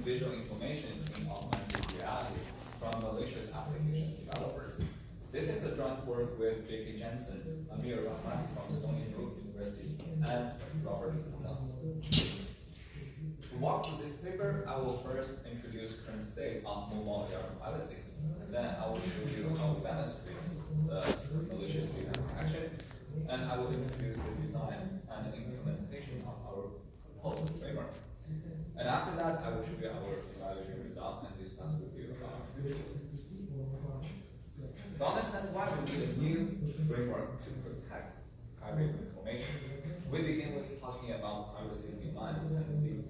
visual information in augmented reality from malicious application developers. This is a joint work with J.K. Jensen, Amir Rahman from Stony Brook University, and Robert Kuhnel. To walk through this paper, I will first introduce current state of mobile AR privacy. Then I will show you how we demonstrate the malicious data protection, and I will introduce the design and implementation of our proposed framework. And after that, I will show you our evaluation result and discuss with you about our future. To understand why we need a new framework to protect private information, we begin with talking about privacy demands and see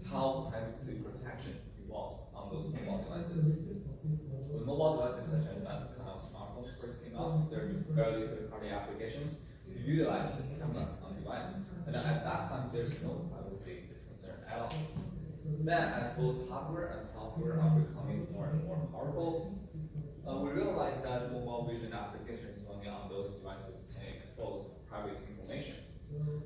how privacy protection evolves on those mobile devices. When mobile devices such as that kind of smartphones first came out, there were early third-party applications to utilize the camera on the device. And at that time, there's no privacy concern at all. Then, as both hardware and software are becoming more and more powerful, we realized that mobile vision applications running on those devices can expose private information.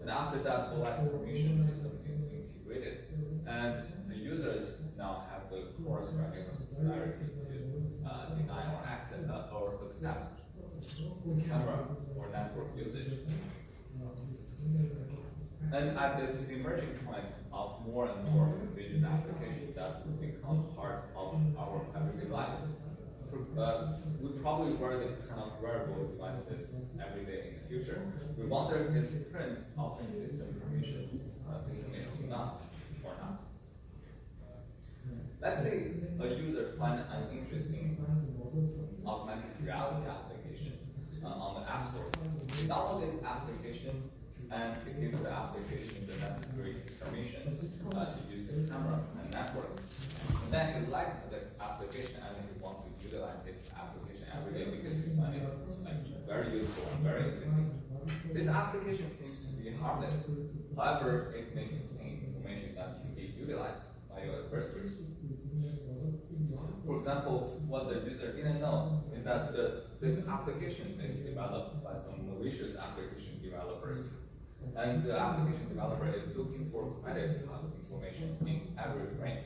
And after that, OS permission system is integrated, and the users now have the coarse granularity to deny or accept or accept camera or network usage. And at this emerging point of more and more vision applications that will become part of our everyday life, we probably wear this kind of wearable devices every day in the future. We wonder if this current operating system permission system is enough or not. Let's say a user finds an interesting augmented reality application on the App Store. We download the application and we give the application the necessary permissions to use the camera and network. And then he likes the application and he wants to utilize this application every day because he finds it very useful and very interesting. This application seems to be harmless. However, it may contain information that can be utilized by your adversaries. For example, what the user didn't know is that this application is developed by some malicious application developers. And the application developer is looking for credit card information in every frame.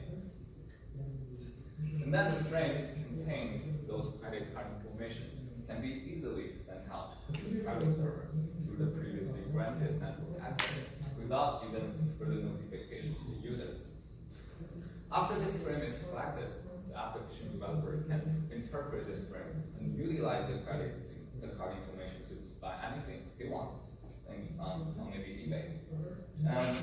And then the frames containing those credit card information can be easily sent out to the private server through the previously granted network access without even further notification to the user. After this frame is collected, the application developer can interpret this frame and utilize the card information to buy anything he wants on maybe eBay. And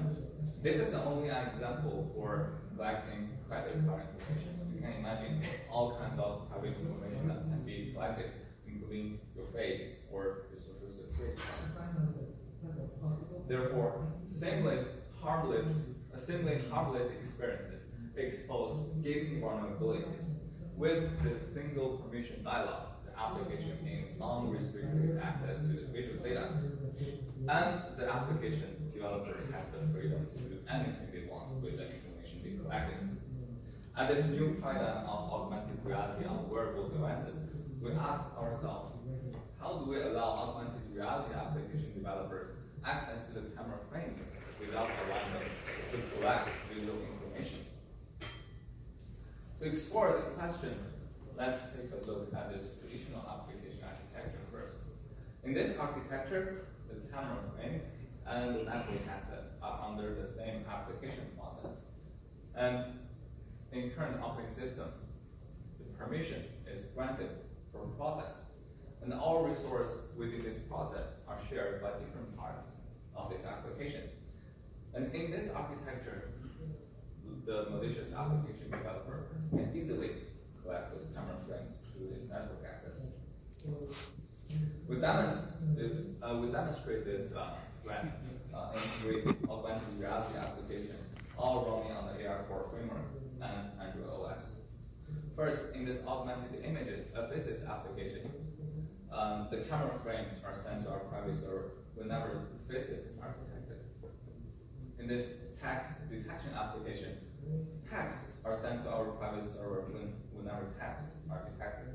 this is only an example for collecting credit card information. You can imagine all kinds of private information that can be collected, including your face or your social security card. Therefore, seamless, harmless experiences expose gaping vulnerabilities. With this single permission dialog, the application gains non-restricted access to the visual data. And the application developer has the freedom to do anything they want with the information they collected. At this new paradigm of augmented reality on wearable devices, we ask ourselves, how do we allow augmented reality application developers access to the camera frames without allowing them to collect visual information? To explore this question, let's take a look at this traditional application architecture first. In this architecture, the camera frame and the network access are under the same application process. And in current operating system, the permission is granted for process. And all resources within this process are shared by different parts of this application. And in this architecture, the malicious application developer can easily collect those camera frames through this network access. We demonstrate this threat in 3 augmented reality applications, all running on the AR Core framework and Android OS. First, in this augmented images faces application, the camera frames are sent to our private server whenever faces are detected. In this text detection application, texts are sent to our private server whenever texts are detected.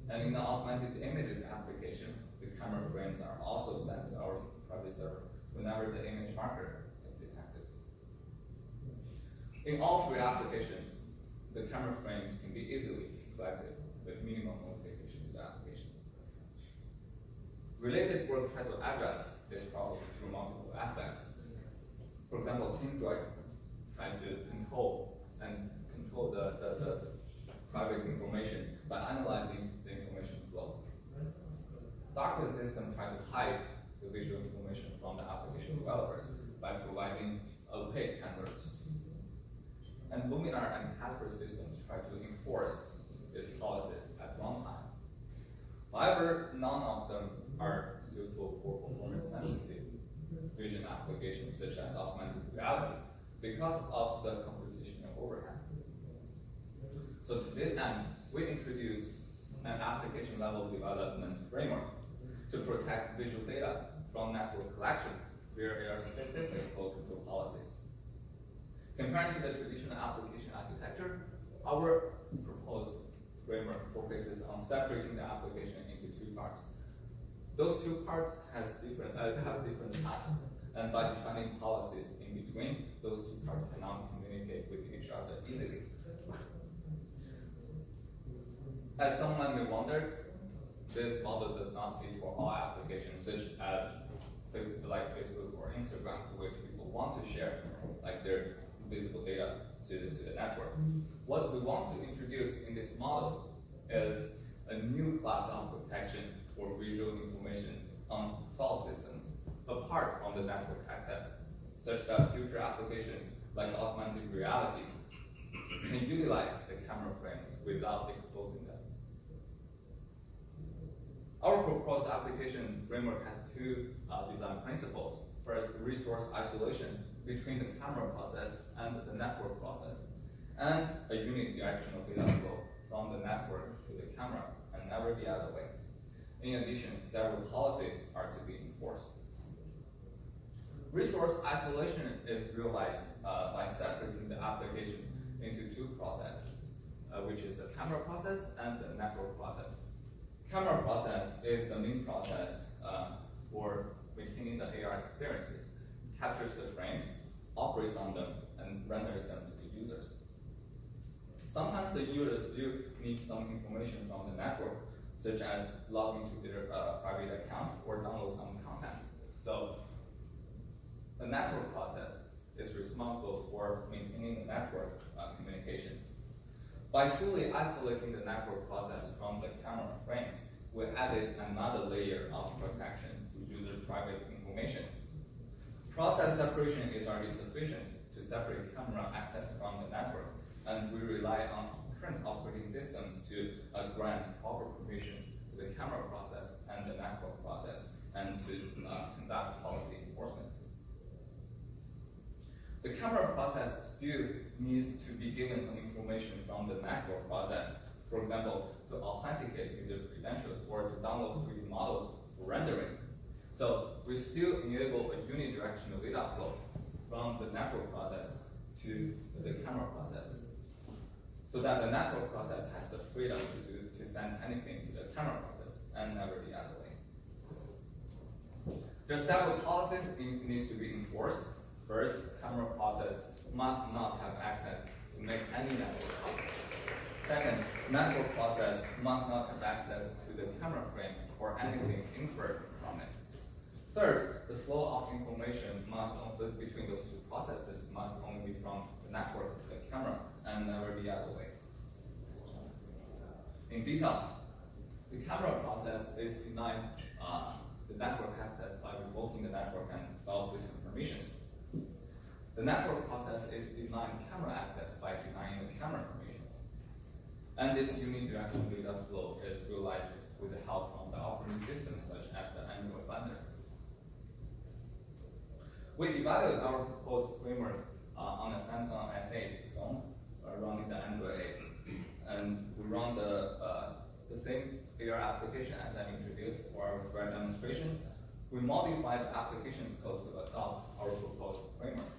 And in the augmented images application, the camera frames are also sent to our private server whenever the image marker is detected. In all three applications, the camera frames can be easily collected with minimal modification to the application. Related work try to address this problem through multiple aspects. For example, Android try to control the private information by analyzing the information flow. Darker system try to hide the visual information from the application developers by providing opaque handlers. And Luminar and Casper systems try to enforce these policies at runtime. However, none of them are suitable for performance-sensitive vision applications such as augmented reality because of the computational overhead. So to this end, we introduced an application-level development framework to protect visual data from network collection where there are specific flow control policies. Compared to the traditional application architecture, our proposed framework focuses on separating the application into two parts. Those two parts have different tasks, and by defining policies in between, those two parts cannot communicate with each other easily. As someone may wonder, this model does not fit for all applications, such as like Facebook or Instagram, to which people want to share like their visible data to the network. What we want to introduce in this model is a new class of protection for visual information on file systems, apart from the network access, such that future applications like augmented reality can utilize the camera frames without exposing them. Our proposed application framework has two design principles. First, resource isolation between the camera process and the network process, and a unidirectional data flow from the network to the camera and never the other way. In addition, several policies are to be enforced. Resource isolation is realized by separating the application into two processes, which is the camera process and the network process. Camera process is the main process for maintaining the AR experiences. It captures the frames, operates on them, and renders them to the users. Sometimes the users still need some information from the network, such as log into their private account or download some content. So the network process is responsible for maintaining the network communication. By fully isolating the network process from the camera frames, we added another layer of protection to user private information. Process separation is already sufficient to separate camera access from the network, and we rely on current operating systems to grant proper permissions to the camera process and the network process, and to conduct policy enforcement. The camera process still needs to be given some information from the network process, for example, to authenticate user credentials or to download 3D models for rendering. So we still enable a unidirectional data flow from the network process to the camera process, so that the network process has the freedom to send anything to the camera process and never the other way. There are several policies that needs to be enforced. First, camera process must not have access to make any network call. Second, network process must not have access to the camera frame or anything inferred from it. Third, the flow of information between those two processes must only be from the network to the camera and never the other way. In detail, the camera process is denied the network access by revoking the network and file system permissions. The network process is denying camera access by denying the camera permissions. And this unidirectional data flow is realized with the help of the operating systems such as the Android vendor. We evaluated our proposed framework on a Samsung S8 phone running the Android 8. And we run the same AR application as I introduced for our thread demonstration. We modified the application's code to adopt our proposed framework.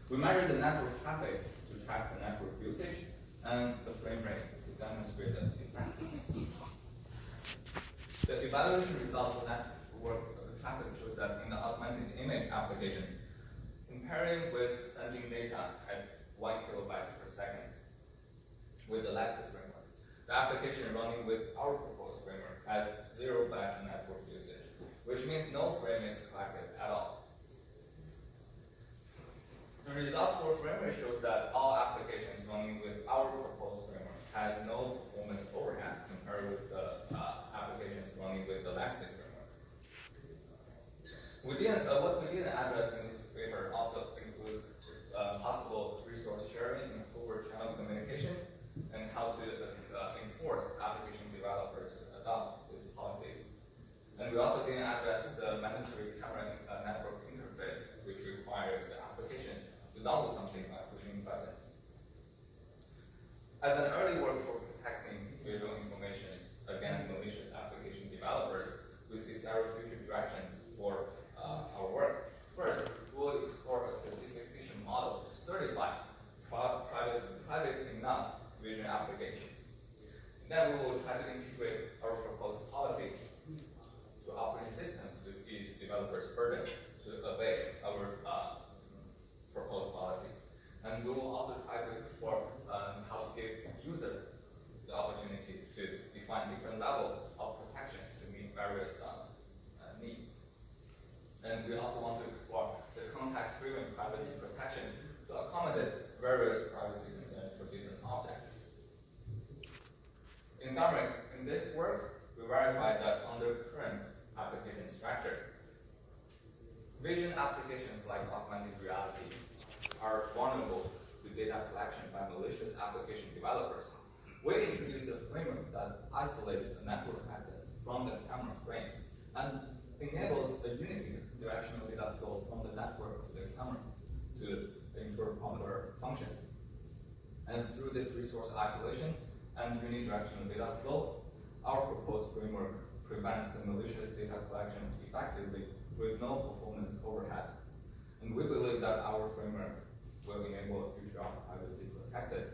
We measured the network traffic to track the network usage and the frame rate to demonstrate the effectiveness. The evaluation results of network traffic shows that in the augmented image application, Comparing with sending data at 1 kilobytes per second with the Malicious framework, the application running with our proposed framework has 0 batch network usage, which means no frame is collected at all. The result for framework shows that all applications running with our proposed framework has no performance overhead compared with the applications running with the Malicious framework. What we didn't address in this paper also includes possible resource sharing and over-channel communication, and how to enforce application developers to adopt this policy. And we also didn't address the mandatory camera network interface, which requires the application to download something by pushing buttons. As an early work for protecting visual information against malicious application developers, we see several future directions for our work. First, we'll explore a certification model to certify private enough vision applications. Then we will try to integrate our proposed policy to operating system to ease developers' burden to obey our proposed policy. And we will also try to explore how to give users the opportunity to define different levels of protections to meet various needs. And we also want to explore the context-driven privacy protection to accommodate various privacy concerns for different objects. In summary, in this work, we verified that under current application structure, vision applications like augmented reality are vulnerable to data collection by malicious application developers. We introduced a framework that isolates the network access from the camera frames and enables a unidirectional data flow from the network to the camera to ensure proper function. And through this resource isolation and unidirectional data flow, our proposed framework prevents the malicious data collection effectively with no performance overhead. And we believe that our framework will enable a future of privacy protected